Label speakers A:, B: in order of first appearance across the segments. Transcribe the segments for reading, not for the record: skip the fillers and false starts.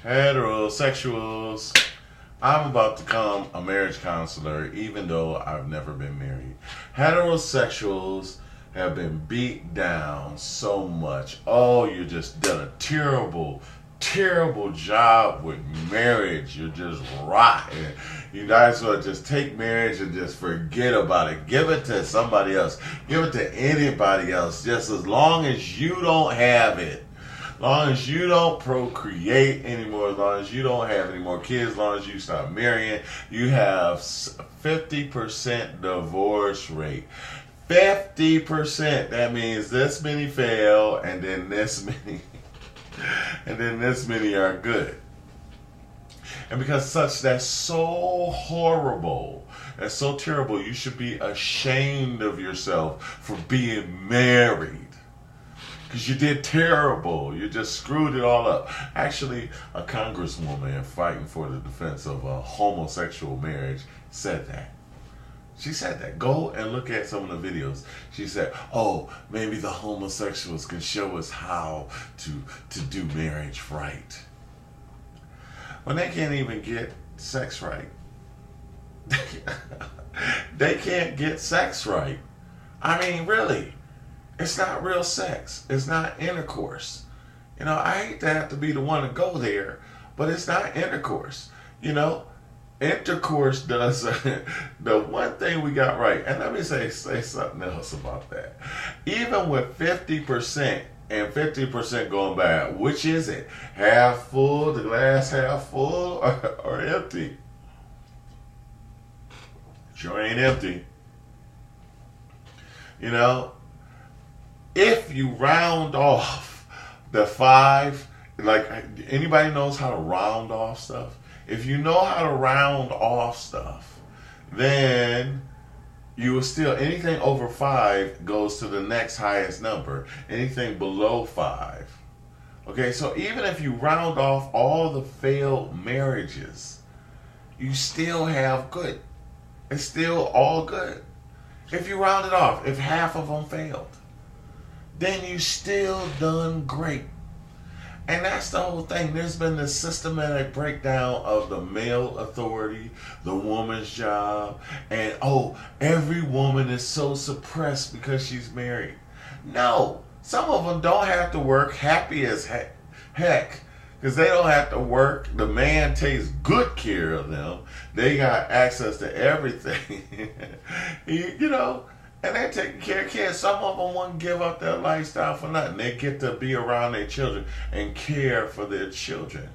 A: Heterosexuals, I'm about to become a marriage counselor even though I've never been married. Heterosexuals have been beat down so much. Oh, you just did a terrible, terrible job with marriage. You're just rotten. You might as well just take marriage and just forget about it. Give it to somebody else. Give it to anybody else. Just as long as you don't have it. As long as you don't procreate anymore, as long as you don't have any more kids, as long as you stop marrying, you have 50% divorce rate. 50%. That means this many fail, and then this many, and then this many are good. And because that's so horrible, that's so terrible, you should be ashamed of yourself for being married. Because you did terrible. You just screwed it all up. Actually, a congresswoman fighting for the defense of a homosexual marriage said that. She said that. Go and look at some of the videos. She said, oh, maybe the homosexuals can show us how to do marriage right. When they can't even get sex right. They can't get sex right. I mean, really. It's not real sex. It's not intercourse. You know, I hate to have to be the one to go there, but it's not intercourse. You know, intercourse does the one thing we got right. And let me say something else about that. Even with 50% and 50% going bad, which is it? Half full, the glass half full, or empty? Sure ain't empty. You know, if you round off the 5, like anybody knows how to round off stuff? If you know how to round off stuff, then you will still, anything over 5 goes to the next highest number. Anything below 5. Okay, so even if you round off all the failed marriages, you still have good. It's still all good. If you round it off, if half of them failed, then you still done great. And that's the whole thing. There's been this systematic breakdown of the male authority, the woman's job, and every woman is so suppressed because she's married. No, some of them don't have to work happy as heck because they don't have to work. The man takes good care of them. They got access to everything. You know, and they're taking care of kids. Some of them won't give up their lifestyle for nothing. They get to be around their children and care for their children.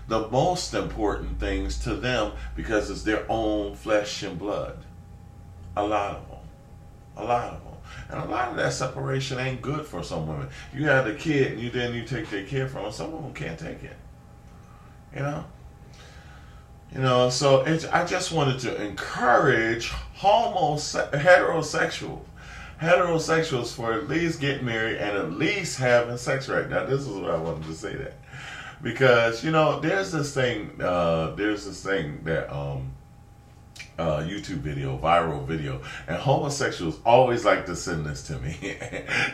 A: The most important things to them because it's their own flesh and blood. A lot of them. A lot of them. And a lot of that separation ain't good for some women. You have a kid and you take their care from them. Some of them can't take it. You know? You know, so I just wanted to encourage heterosexuals for at least getting married and at least having sex right now. This is what I wanted to say that. Because, you know, there's this thing that YouTube video, viral video, and homosexuals always like to send this to me,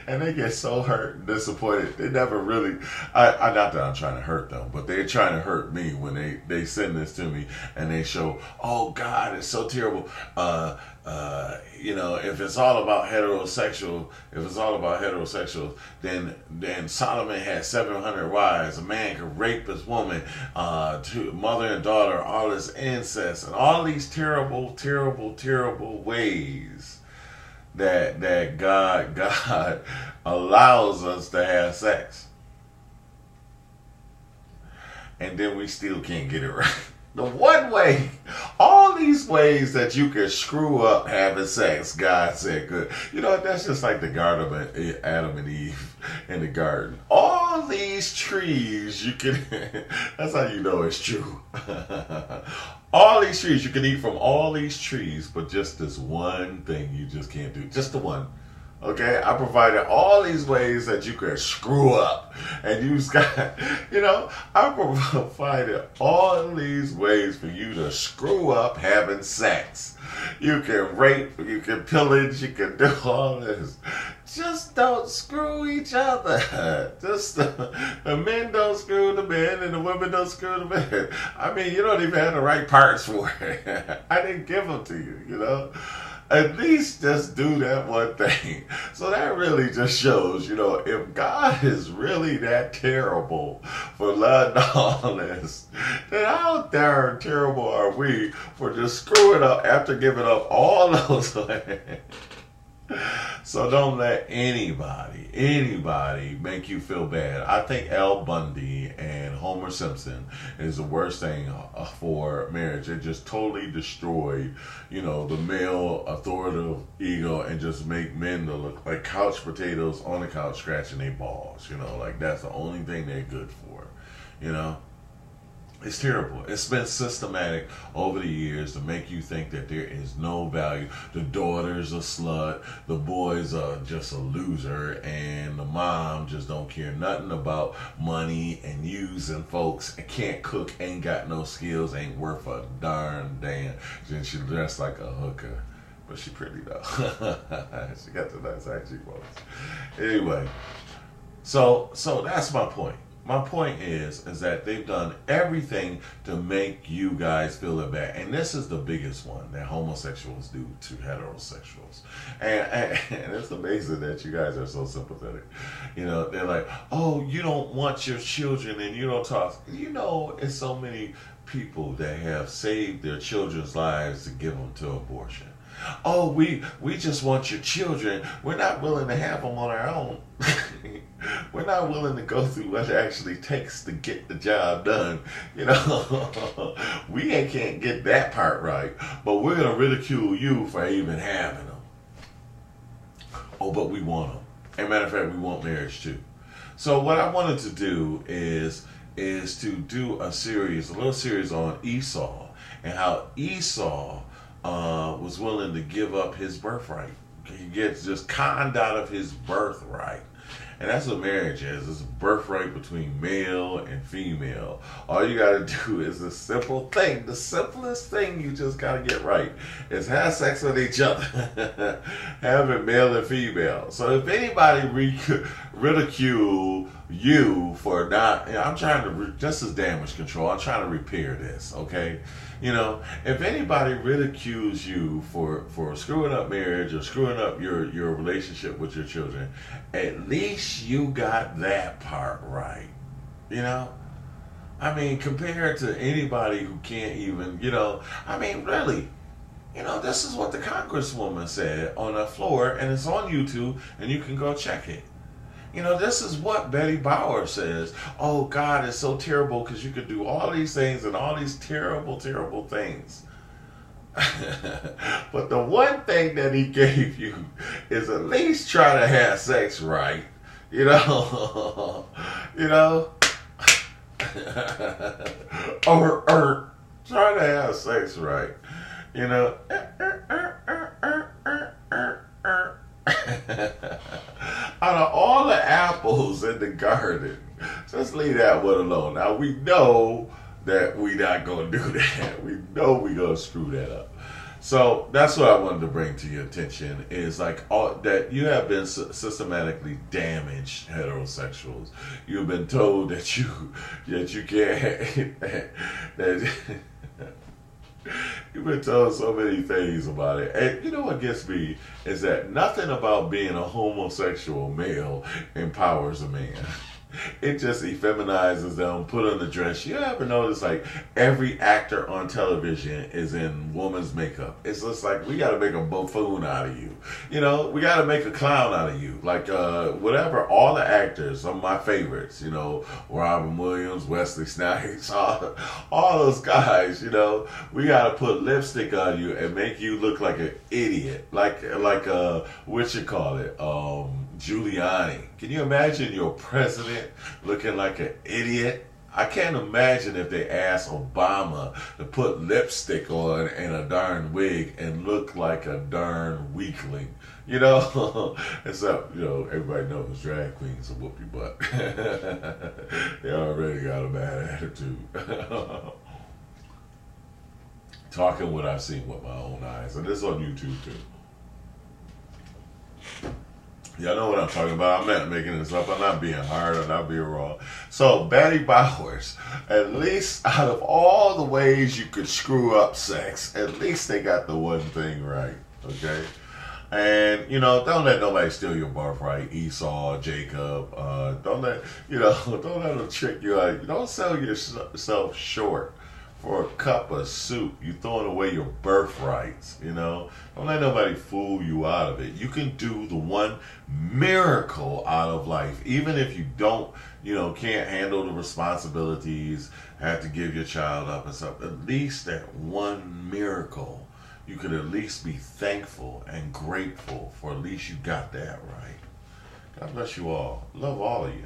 A: and they get so hurt and disappointed. They never really, not that I'm trying to hurt them, but they're trying to hurt me when they send this to me and they show, oh God, it's so terrible. You know, if it's all about heterosexuals, then Solomon had 700 wives. A man could rape his woman, mother and daughter, all this incest, and all these terrible, terrible, terrible ways that God allows us to have sex. And then we still can't get it right. The one way, all these ways that you can screw up having sex, God said good. You know, that's just like the garden of Adam and Eve in the garden. All these trees you can, that's how you know it's true. All these trees, you can eat from all these trees, but just this one thing you just can't do. Just the one. Okay, I provided all these ways that you can screw up, and I provided all these ways for you to screw up having sex. You can rape, you can pillage, you can do all this. Just don't screw each other. Just the men don't screw the women don't screw the men. I mean, you don't even have the right parts for it. I didn't give them to you, you know. At least just do that one thing. So that really just shows, you know, if God is really that terrible for letting all this, then how darn terrible are we for just screwing up after giving up all those land? So don't let anybody make you feel bad. I think Al Bundy and Homer Simpson is the worst thing for marriage. It just totally destroyed, you know, the male authoritative ego and just make men to look like couch potatoes on the couch scratching their balls. You know, like that's the only thing they're good for, you know. It's terrible. It's been systematic over the years to make you think that there is no value. The daughter's a slut, the boy's just a loser, and the mom just don't care nothing about money and using folks. Can't cook, ain't got no skills, ain't worth a darn damn. Then she dressed like a hooker. But she pretty though. She got the nice eye cheekbones. Anyway, so that's my point. My point is that they've done everything to make you guys feel bad. And this is the biggest one that homosexuals do to heterosexuals. And it's amazing that you guys are so sympathetic. You know, they're like, oh, you don't want your children and you don't talk. You know, it's so many people that have saved their children's lives to give them to abortion. Oh, we just want your children. We're not willing to have them on our own. We're not willing to go through what it actually takes to get the job done. You know, we can't get that part right, but we're going to ridicule you for even having them. Oh, but we want them. As a matter of fact, we want marriage too. So what I wanted to do is to do a little series on Esau and how Esau was willing to give up his birthright. He gets just conned out of his birthright. And that's what marriage is. It's a birthright between male and female. All you got to do is a simple thing. The simplest thing you just got to get right is have sex with each other. Have it male and female. So if anybody ridicule you for not, I'm trying to, this is damage control. I'm trying to repair this, okay? You know, if anybody ridicules you for screwing up marriage or screwing up your relationship with your children, at least you got that part right. You know? I mean, compared to anybody who can't even, you know, I mean, really, you know, this is what the Congresswoman said on the floor, and it's on YouTube, and you can go check it. You know, this is what BettyBower says. Oh, God is so terrible because you could do all these things and all these terrible, terrible things. But the one thing that he gave you is at least try to have sex right. You know? You know? or try to have sex right. You know? Out of all the apples in the garden, just leave that one alone. Now, we know that we're not going to do that. We know we're going to screw that up. So that's what I wanted to bring to your attention is like that you have been systematically damaged heterosexuals. You've been told that you can't, that you've been told so many things about it. And you know what gets me is that nothing about being a homosexual male empowers a man. It just effeminizes them, put on the dress. You ever notice like every actor on television is in woman's makeup? It's just like we got to make a buffoon out of you. You know, we got to make a clown out of you. Like whatever, all the actors, some of my favorites, you know, Robin Williams, Wesley Snipes, all those guys, you know, we got to put lipstick on you and make you look like an idiot. Like what you call it? Giuliani. Can you imagine your president looking like an idiot? I can't imagine if they asked Obama to put lipstick on and a darn wig and look like a darn weakling. You know? Except, you know, everybody knows drag queens will whoop your butt. They already got a bad attitude. Talking what I've seen with my own eyes. And this is on YouTube too. Y'all know what I'm talking about. I'm not making this up. I'm not being hard. I'm not being wrong. So, BettyBowers, at least out of all the ways you could screw up sex, at least they got the one thing right. Okay? And, don't let nobody steal your birthright. Esau, Jacob. Don't let, don't let them trick you out. Don't sell yourself short for a cup of soup. You throwing away your birthrights, Don't let nobody fool you out of it. You can do the one miracle out of life. Even if you don't, can't handle the responsibilities, have to give your child up and stuff. At least that one miracle, you could at least be thankful and grateful for at least you got that right. God bless you all. Love all of you.